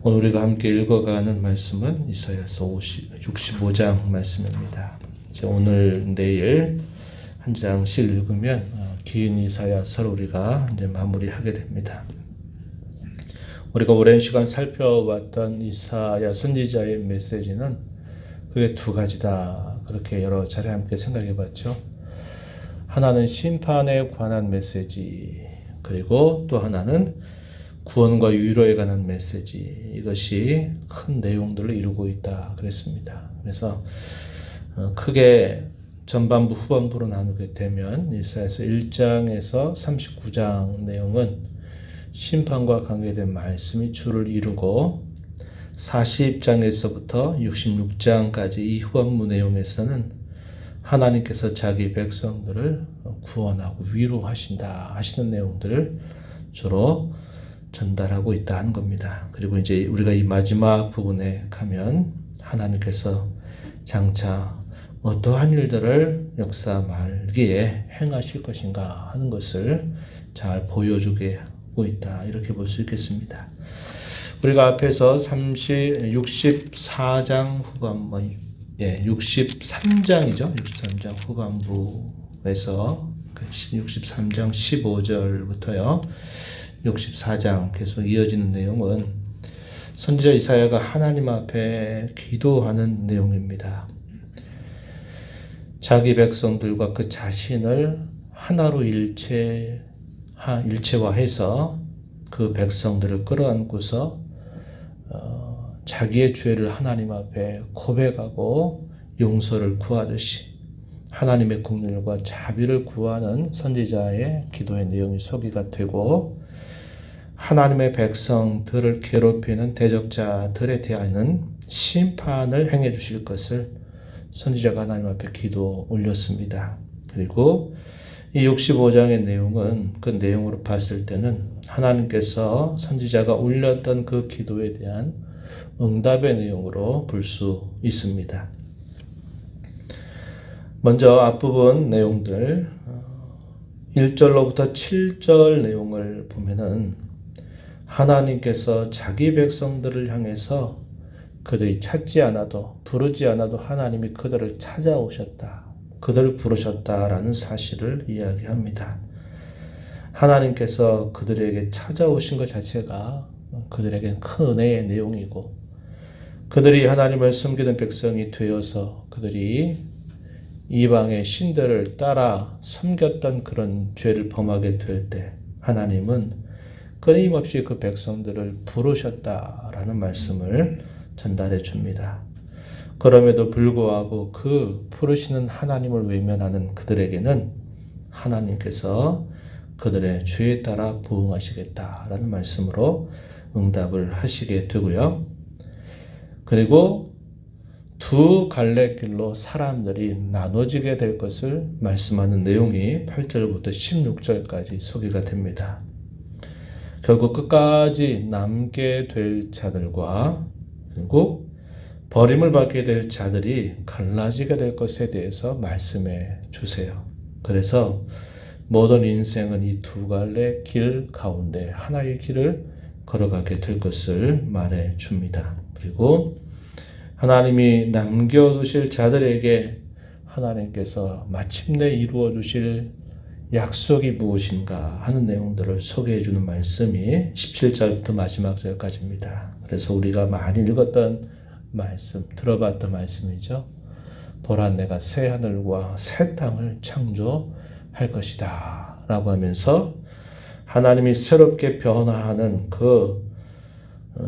오늘 우리가 함께 읽어가는 말씀은 이사야서 65장 말씀입니다. 이제 오늘 내일 한 장씩 읽으면 긴 이사야서를 우리가 이제 마무리하게 됩니다. 우리가 오랜 시간 살펴왔던 이사야 선지자의 메시지는 그게 두 가지다. 그렇게 여러 차례 함께 생각해 봤죠. 하나는 심판에 관한 메시지, 그리고 또 하나는 구원과 위로에 관한 메시지, 이것이 큰 내용들을 이루고 있다 그랬습니다. 그래서 크게 전반부 후반부로 나누게 되면 이사야서 1장에서 39장 내용은 심판과 관계된 말씀이 주를 이루고 40장에서부터 66장까지 이 후반부 내용에서는 하나님께서 자기 백성들을 구원하고 위로하신다 하시는 내용들을 주로 전달하고 있다 하는 겁니다. 그리고 이제 우리가 이 마지막 부분에 가면 하나님께서 장차 어떠한 일들을 역사 말기에 행하실 것인가 하는 것을 잘 보여주게 하고 있다, 이렇게 볼 수 있겠습니다. 우리가 앞에서 64장 후반부, 63장이죠. 63장 후반부에서 63장 15절부터요. 64장 계속 이어지는 내용은 선지자 이사야가 하나님 앞에 기도하는 내용입니다. 자기 백성들과 그 자신을 하나로 일체화해서 그 백성들을 끌어안고서 자기의 죄를 하나님 앞에 고백하고 용서를 구하듯이 하나님의 긍휼과 자비를 구하는 선지자의 기도의 내용이 소개가 되고, 하나님의 백성들을 괴롭히는 대적자들에 대한 심판을 행해 주실 것을 선지자가 하나님 앞에 기도 올렸습니다. 그리고 이 65장의 내용은 그 내용으로 봤을 때는 하나님께서 선지자가 올렸던 그 기도에 대한 응답의 내용으로 볼 수 있습니다. 먼저 앞부분 내용들 1절로부터 7절 내용을 보면은 하나님께서 자기 백성들을 향해서 그들이 찾지 않아도 부르지 않아도 하나님이 그들을 찾아오셨다, 그들을 부르셨다라는 사실을 이야기합니다. 하나님께서 그들에게 찾아오신 것 자체가 그들에겐 큰 은혜의 내용이고, 그들이 하나님을 섬기는 백성이 되어서 그들이 이방의 신들을 따라 섬겼던 그런 죄를 범하게 될 때 하나님은 끊임없이 그 백성들을 부르셨다라는 말씀을 전달해 줍니다. 그럼에도 불구하고 그 부르시는 하나님을 외면하는 그들에게는 하나님께서 그들의 죄에 따라 보응하시겠다라는 말씀으로 응답을 하시게 되고요. 그리고 두 갈래길로 사람들이 나눠지게 될 것을 말씀하는 내용이 8절부터 16절까지 소개가 됩니다. 결국 끝까지 남게 될 자들과 그리고 버림을 받게 될 자들이 갈라지게 될 것에 대해서 말씀해 주세요. 그래서 모든 인생은 이 두 갈래 길 가운데 하나의 길을 걸어가게 될 것을 말해 줍니다. 그리고 하나님이 남겨두실 자들에게 하나님께서 마침내 이루어 주실 약속이 무엇인가 하는 내용들을 소개해 주는 말씀이 17절부터 마지막 절까지입니다. 그래서 우리가 많이 읽었던 말씀, 들어봤던 말씀이죠. 보라, 내가 새 하늘과 새 땅을 창조할 것이다 라고 하면서 하나님이 새롭게 변화하는 그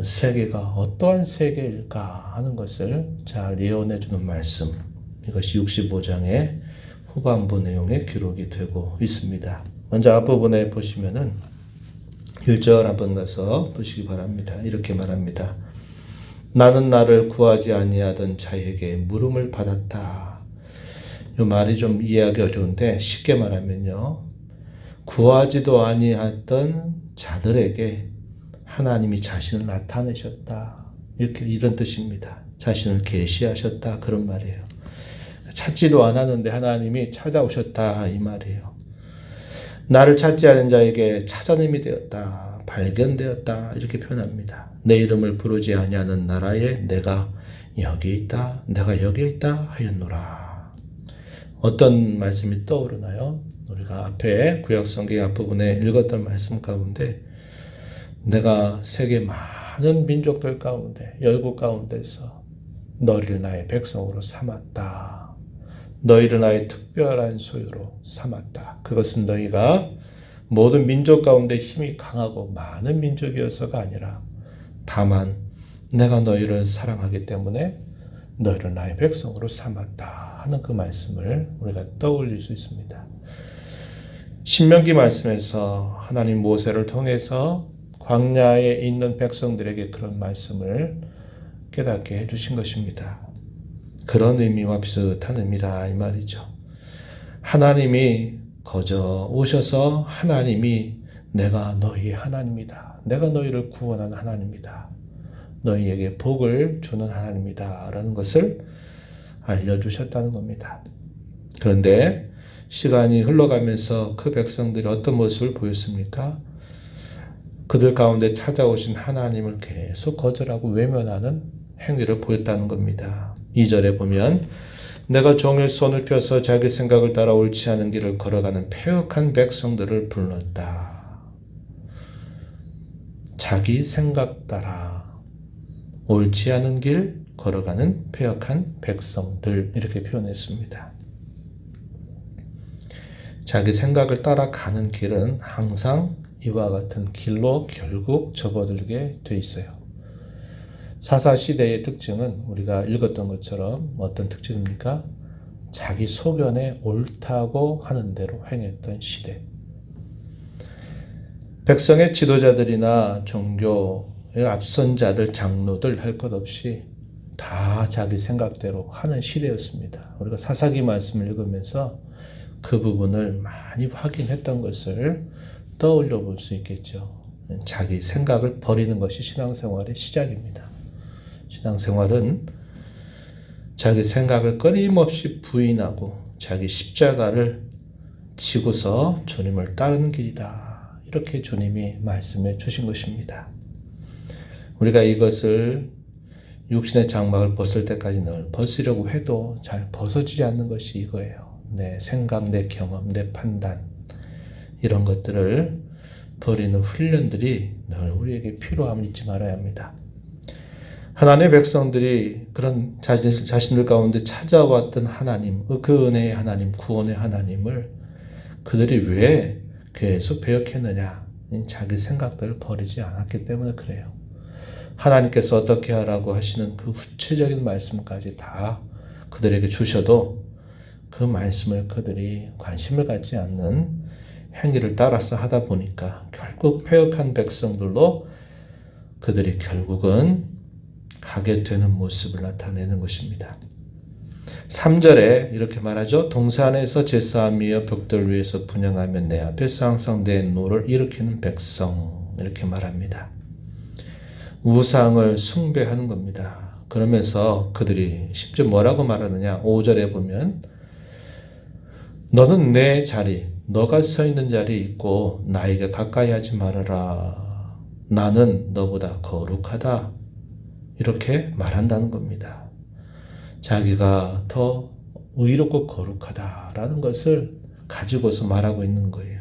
세계가 어떠한 세계일까 하는 것을 잘 예언해 주는 말씀, 이것이 65장의 후반부 내용에 기록이 되고 있습니다. 먼저 앞부분에 보시면은 1절 한번 가서 보시기 바랍니다. 이렇게 말합니다. 나는 나를 구하지 아니하던 자에게 물음을 받았다. 이 말이 좀 이해하기 어려운데 쉽게 말하면요, 구하지도 아니했던 자들에게 하나님이 자신을 나타내셨다, 이런 뜻입니다. 자신을 계시하셨다, 그런 말이에요. 찾지도 않았는데 하나님이 찾아오셨다, 이 말이에요. 나를 찾지 않은 자에게 찾아냄이 되었다. 발견되었다 이렇게 표현합니다. 내 이름을 부르지 아니하는 나라에 내가 여기 있다, 내가 여기 있다 하였노라. 어떤 말씀이 떠오르나요? 우리가 앞에 구약성경 앞부분에 읽었던 말씀 가운데 내가 세계 많은 민족들 가운데 열국 가운데서 너희를 나의 백성으로 삼았다. 너희를 나의 특별한 소유로 삼았다. 그것은 너희가 모든 민족 가운데 힘이 강하고 많은 민족이어서가 아니라 다만 내가 너희를 사랑하기 때문에 너희를 나의 백성으로 삼았다 하는 그 말씀을 우리가 떠올릴 수 있습니다. 신명기 말씀에서 하나님 모세를 통해서 광야에 있는 백성들에게 그런 말씀을 깨닫게 해주신 것입니다. 그런 의미와 비슷한 의미라 이 말이죠. 하나님이 거저 오셔서 하나님이 내가 너희의 하나님이다. 내가 너희를 구원하는 하나님이다. 너희에게 복을 주는 하나님이다. 라는 것을 알려주셨다는 겁니다. 그런데 시간이 흘러가면서 그 백성들이 어떤 모습을 보였습니까? 그들 가운데 찾아오신 하나님을 계속 거절하고 외면하는 행위를 보였다는 겁니다. 2절에 보면 내가 종일 손을 펴서 자기 생각을 따라 옳지 않은 길을 걸어가는 패역한 백성들을 불렀다. 자기 생각 따라 옳지 않은 길 걸어가는 패역한 백성들 이렇게 표현했습니다. 자기 생각을 따라가는 길은 항상 이와 같은 길로 결국 접어들게 돼 있어요. 사사시대의 특징은 우리가 읽었던 것처럼 어떤 특징입니까? 자기 소견에 옳다고 하는 대로 행했던 시대. 백성의 지도자들이나 종교의 앞선 자들, 장로들 할 것 없이 다 자기 생각대로 하는 시대였습니다. 우리가 사사기 말씀을 읽으면서 그 부분을 많이 확인했던 것을 떠올려 볼 수 있겠죠. 자기 생각을 버리는 것이 신앙생활의 시작입니다. 신앙생활은 자기 생각을 끊임없이 부인하고 자기 십자가를 지고서 주님을 따르는 길이다. 이렇게 주님이 말씀해 주신 것입니다. 우리가 이것을 육신의 장막을 벗을 때까지 늘 벗으려고 해도 잘 벗어지지 않는 것이 이거예요. 내 생각, 내 경험, 내 판단 이런 것들을 버리는 훈련들이 늘 우리에게 필요함을 잊지 말아야 합니다. 하나님의 백성들이 그런 자신들 가운데 찾아왔던 하나님, 그 은혜의 하나님, 구원의 하나님을 그들이 왜 계속 배역했느냐? 자기 생각들을 버리지 않았기 때문에 그래요. 하나님께서 어떻게 하라고 하시는 그 구체적인 말씀까지 다 그들에게 주셔도 그 말씀을 그들이 관심을 갖지 않는 행위를 따라서 하다 보니까 결국 패역한 백성들로 그들이 결국은 가게 되는 모습을 나타내는 것입니다. 3절에 이렇게 말하죠. 동산에서 제사하며 벽돌 위에서 분향하며 내 앞에서 항상 내 노를 일으키는 백성 이렇게 말합니다. 우상을 숭배하는 겁니다. 그러면서 그들이 심지어 뭐라고 말하느냐. 5절에 보면 너는 내 자리, 너가 서 있는 자리에 있고 나에게 가까이 하지 말아라. 나는 너보다 거룩하다. 이렇게 말한다는 겁니다. 자기가 더 의롭고 거룩하다라는 것을 가지고서 말하고 있는 거예요.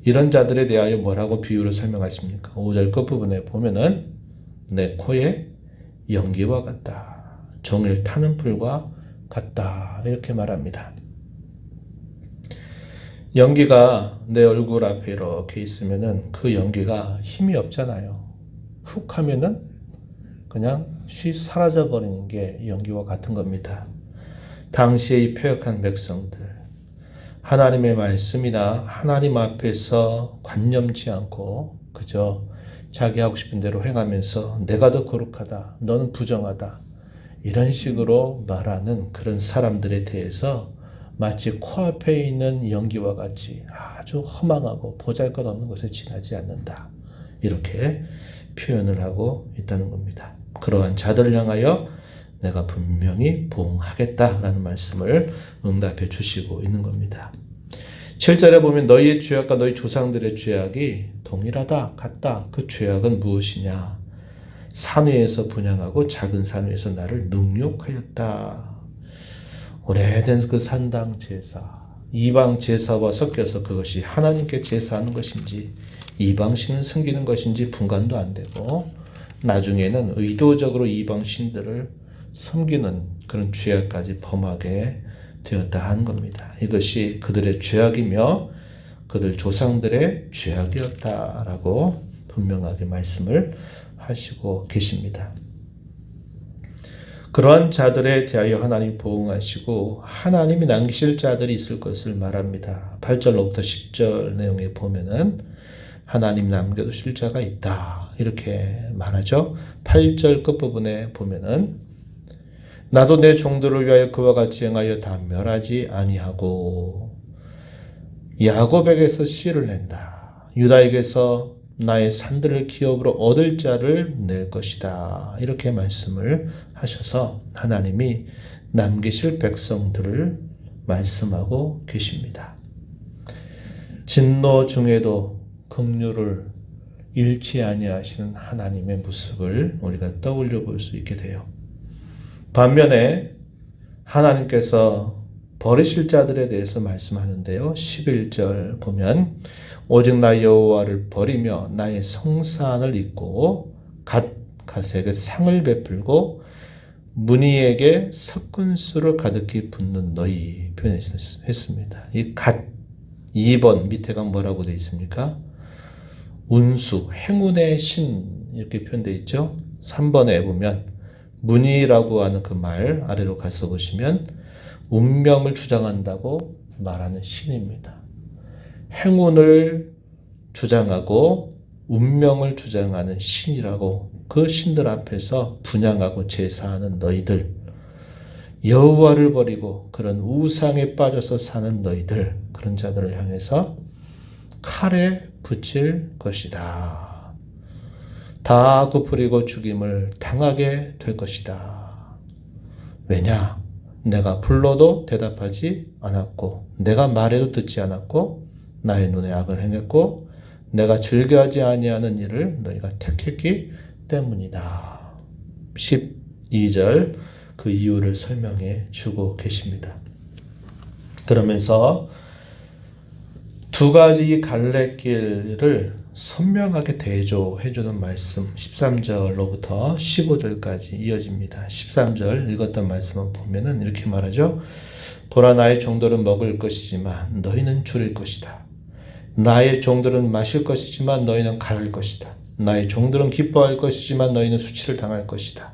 이런 자들에 대하여 뭐라고 비유를 설명하십니까? 5절 끝부분에 보면은 내 코에 연기와 같다. 종일 타는 불과 같다. 이렇게 말합니다. 연기가 내 얼굴 앞에 이렇게 있으면은 그 연기가 힘이 없잖아요. 훅 하면은 그냥 쉬 사라져 버리는 게 연기와 같은 겁니다. 당시에 이 패역한 백성들, 하나님의 말씀이나 하나님 앞에서 관념치 않고 그저 자기 하고 싶은 대로 행하면서 내가 더 거룩하다, 너는 부정하다 이런 식으로 말하는 그런 사람들에 대해서 마치 코앞에 있는 연기와 같이 아주 허망하고 보잘것없는 것에 지나지 않는다. 이렇게 표현을 하고 있다는 겁니다. 그러한 자들을 향하여 내가 분명히 보응하겠다라는 말씀을 응답해 주시고 있는 겁니다. 7절에 보면 너희의 죄악과 너희 조상들의 죄악이 동일하다, 같다. 그 죄악은 무엇이냐? 산 위에서 분향하고 작은 산 위에서 나를 능욕하였다. 오래된 그 산당 제사, 이방 제사와 섞여서 그것이 하나님께 제사하는 것인지 이방신을 섬기는 것인지 분간도 안 되고 나중에는 의도적으로 이방신들을 섬기는 그런 죄악까지 범하게 되었다 하는 겁니다. 이것이 그들의 죄악이며 그들 조상들의 죄악이었다라고 분명하게 말씀을 하시고 계십니다. 그러한 자들에 대하여 하나님 보응하시고 하나님이 남기실 자들이 있을 것을 말합니다. 8절로부터 10절 내용에 보면은 하나님 남겨두실 자가 있다 이렇게 말하죠. 8절 끝부분에 보면은 나도 내 종들을 위하여 그와 같이 행하여 다 멸하지 아니하고 야곱에게서 씨를 낸다. 유다에게서 나의 산들을 기업으로 얻을 자를 낼 것이다. 이렇게 말씀을 하셔서 하나님이 남기실 백성들을 말씀하고 계십니다. 진노 중에도 긍휼을 잃지 아니하시는 하나님의 모습을 우리가 떠올려 볼 수 있게 돼요. 반면에 하나님께서 버리실 자들에 대해서 말씀하는데요. 11절 보면 오직 나 여호와를 버리며 나의 성산을 잊고 갓갓에게 상을 베풀고 문희에게 섞은수를 가득히 붓는 너희 표현했습니다. 이 갓 2번 밑에가 뭐라고 되어 있습니까? 운수, 행운의 신 이렇게 표현되어 있죠. 3번에 보면 문희라고 하는 그 말 아래로 가서 보시면 운명을 주장한다고 말하는 신입니다. 행운을 주장하고 운명을 주장하는 신이라고 그 신들 앞에서 분향하고 제사하는 너희들, 여호와를 버리고 그런 우상에 빠져서 사는 너희들, 그런 자들을 향해서 칼에 붙일 것이다. 다 굽으리고 죽임을 당하게 될 것이다. 왜냐? 내가 불러도 대답하지 않았고 내가 말해도 듣지 않았고 나의 눈에 악을 행했고 내가 즐겨하지 아니하는 일을 너희가 택했기 때문이다. 12절 그 이유를 설명해 주고 계십니다. 그러면서 두 가지 갈래길을 선명하게 대조해 주는 말씀 13절로부터 15절까지 이어집니다. 13절 읽었던 말씀을 보면은 이렇게 말하죠. 보라 나의 종들은 먹을 것이지만 너희는 줄일 것이다. 나의 종들은 마실 것이지만 너희는 가를 것이다. 나의 종들은 기뻐할 것이지만 너희는 수치를 당할 것이다.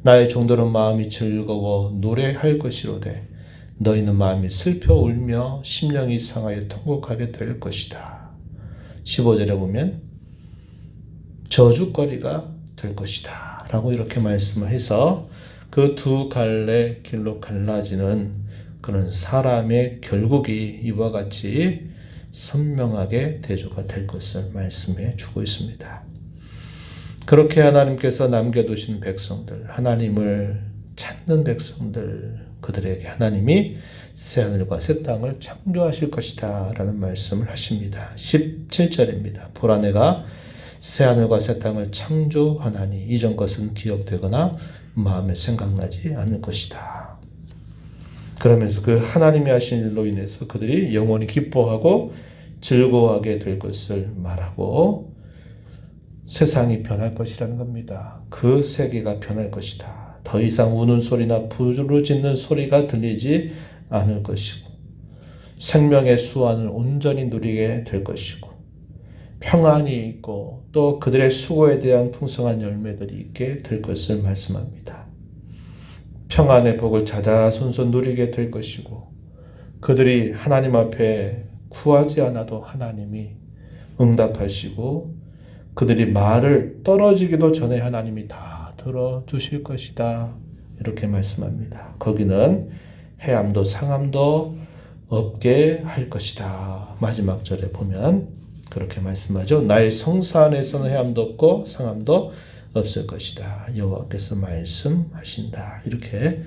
나의 종들은 마음이 즐거워 노래할 것이로되 너희는 마음이 슬퍼 울며 심령이 상하여 통곡하게 될 것이다. 15절에 보면 저주거리가 될 것이다 라고 이렇게 말씀을 해서 그 두 갈래 길로 갈라지는 그런 사람의 결국이 이와 같이 선명하게 대조가 될 것을 말씀해 주고 있습니다. 그렇게 하나님께서 남겨두신 백성들, 하나님을 찾는 백성들, 그들에게 하나님이 새하늘과 새 땅을 창조하실 것이다 라는 말씀을 하십니다. 17절입니다. 보라 내가 새하늘과 새 땅을 창조하나니 이전 것은 기억되거나 마음에 생각나지 않을 것이다. 그러면서 그 하나님이 하신 일로 인해서 그들이 영원히 기뻐하고 즐거워하게 될 것을 말하고 세상이 변할 것이라는 겁니다. 그 세계가 변할 것이다. 더 이상 우는 소리나 부르짖는 소리가 들리지 않을 것이고 생명의 수완을 온전히 누리게 될 것이고 평안이 있고 또 그들의 수고에 대한 풍성한 열매들이 있게 될 것을 말씀합니다. 평안의 복을 자자손손 누리게 될 것이고 그들이 하나님 앞에 구하지 않아도 하나님이 응답하시고 그들이 말을 떨어지기도 전에 하나님이 다 들어주실 것이다. 이렇게 말씀합니다. 거기는 해암도 상암도 없게 할 것이다. 마지막 절에 보면 그렇게 말씀하죠. 나의 성산에서는 해암도 없고 상암도 없을 것이다. 여호와께서 말씀하신다. 이렇게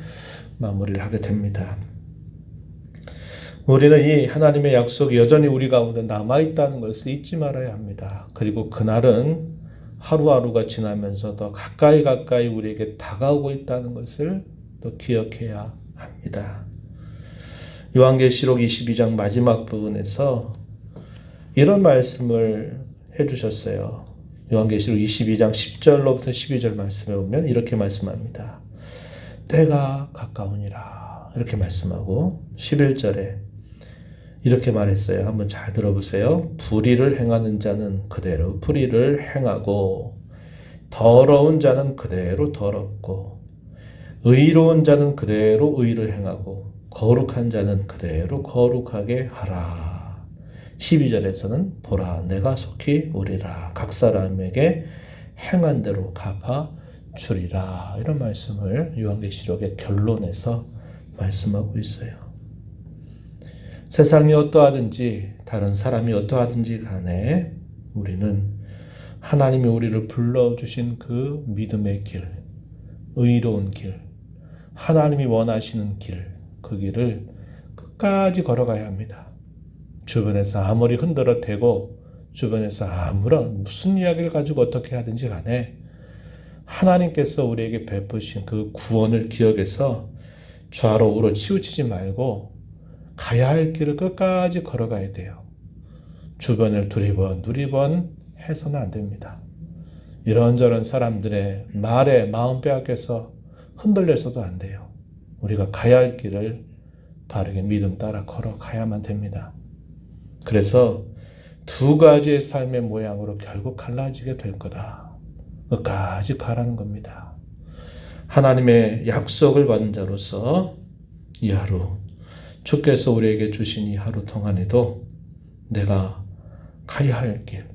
마무리를 하게 됩니다. 우리는 이 하나님의 약속이 여전히 우리 가운데 남아있다는 것을 잊지 말아야 합니다. 그리고 그날은 하루하루가 지나면서 더 가까이 우리에게 다가오고 있다는 것을 또 기억해야 합니다. 요한계시록 22장 마지막 부분에서 이런 말씀을 해주셨어요. 요한계시록 22장 10절로부터 12절 말씀에 보면 이렇게 말씀합니다. 때가 가까우니라 이렇게 말씀하고 11절에 이렇게 말했어요. 한번 잘 들어보세요. 불의를 행하는 자는 그대로 불의를 행하고 더러운 자는 그대로 더럽고 의로운 자는 그대로 의를 행하고 거룩한 자는 그대로 거룩하게 하라. 12절에서는 보라 내가 속히 오리라 각 사람에게 행한 대로 갚아 주리라 이런 말씀을 요한계시록의 결론에서 말씀하고 있어요. 세상이 어떠하든지 다른 사람이 어떠하든지 간에 우리는 하나님이 우리를 불러주신 그 믿음의 길, 의로운 길, 하나님이 원하시는 길, 그 길을 끝까지 걸어가야 합니다. 주변에서 아무리 흔들어 대고 주변에서 아무런 무슨 이야기를 가지고 어떻게 하든지 간에 하나님께서 우리에게 베푸신 그 구원을 기억해서 좌로 우로 치우치지 말고 가야 할 길을 끝까지 걸어가야 돼요. 주변을 두리번 해서는 안 됩니다. 이런저런 사람들의 말에 마음 빼앗겨서 흔들려서도 안 돼요. 우리가 가야 할 길을 바르게 믿음 따라 걸어가야만 됩니다. 그래서 두 가지의 삶의 모양으로 결국 갈라지게 될 거다. 끝까지 가라는 겁니다. 하나님의 약속을 받은 자로서 이 하루 주께서 우리에게 주신 이 하루 동안에도 내가 가야 할 길,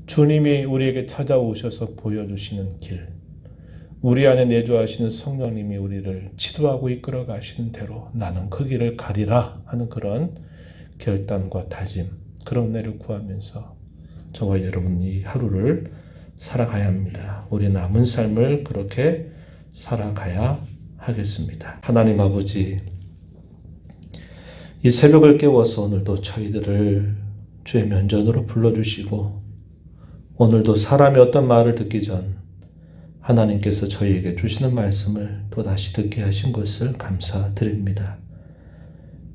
주님이 우리에게 찾아오셔서 보여주시는 길, 우리 안에 내주하시는 성령님이 우리를 지도하고 이끌어 가시는 대로 나는 그 길을 가리라 하는 그런 결단과 다짐, 그런 은혜를 구하면서 저와 여러분 이 하루를 살아가야 합니다. 우리 남은 삶을 그렇게 살아가야 하겠습니다. 하나님 아버지, 이 새벽을 깨워서 오늘도 저희들을 주의 면전으로 불러주시고 오늘도 사람이 어떤 말을 듣기 전 하나님께서 저희에게 주시는 말씀을 또다시 듣게 하신 것을 감사드립니다.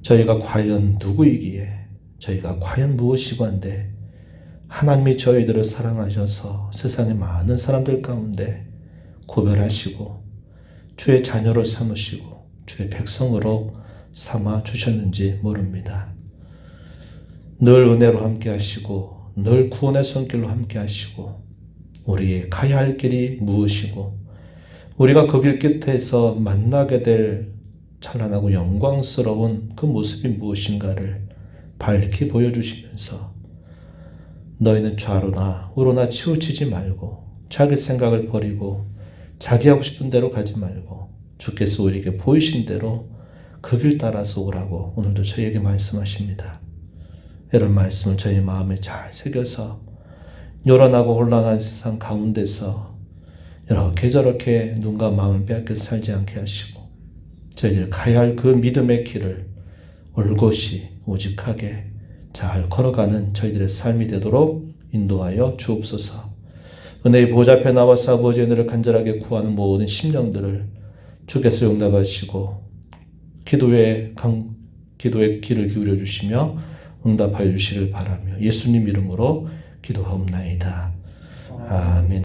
저희가 과연 누구이기에 저희가 과연 무엇이건데 하나님이 저희들을 사랑하셔서 세상의 많은 사람들 가운데 구별하시고 주의 자녀로 삼으시고 주의 백성으로 삼아 주셨는지 모릅니다. 늘 은혜로 함께 하시고 늘 구원의 손길로 함께 하시고 우리의 가야 할 길이 무엇이고 우리가 그 길 끝에서 만나게 될 찬란하고 영광스러운 그 모습이 무엇인가를 밝히 보여주시면서 너희는 좌로나 우로나 치우치지 말고 자기 생각을 버리고 자기 하고 싶은 대로 가지 말고 주께서 우리에게 보이신 대로 그 길 따라서 오라고 오늘도 저희에게 말씀하십니다. 이런 말씀을 저희 마음에 잘 새겨서 요란하고 혼란한 세상 가운데서 이렇게 저렇게 눈과 마음을 빼앗겨 살지 않게 하시고 저희들 가야 할 그 믿음의 길을 올곧이 오직하게 잘 걸어가는 저희들의 삶이 되도록 인도하여 주옵소서. 은혜의 보좌 앞에 나와서 아버지의 은혜를 간절하게 구하는 모든 심령들을 주께서 용납하시고 기도의 길을 기울여 주시며 응답하여 주시길 바라며 예수님 이름으로 기도하옵나이다. 아멘.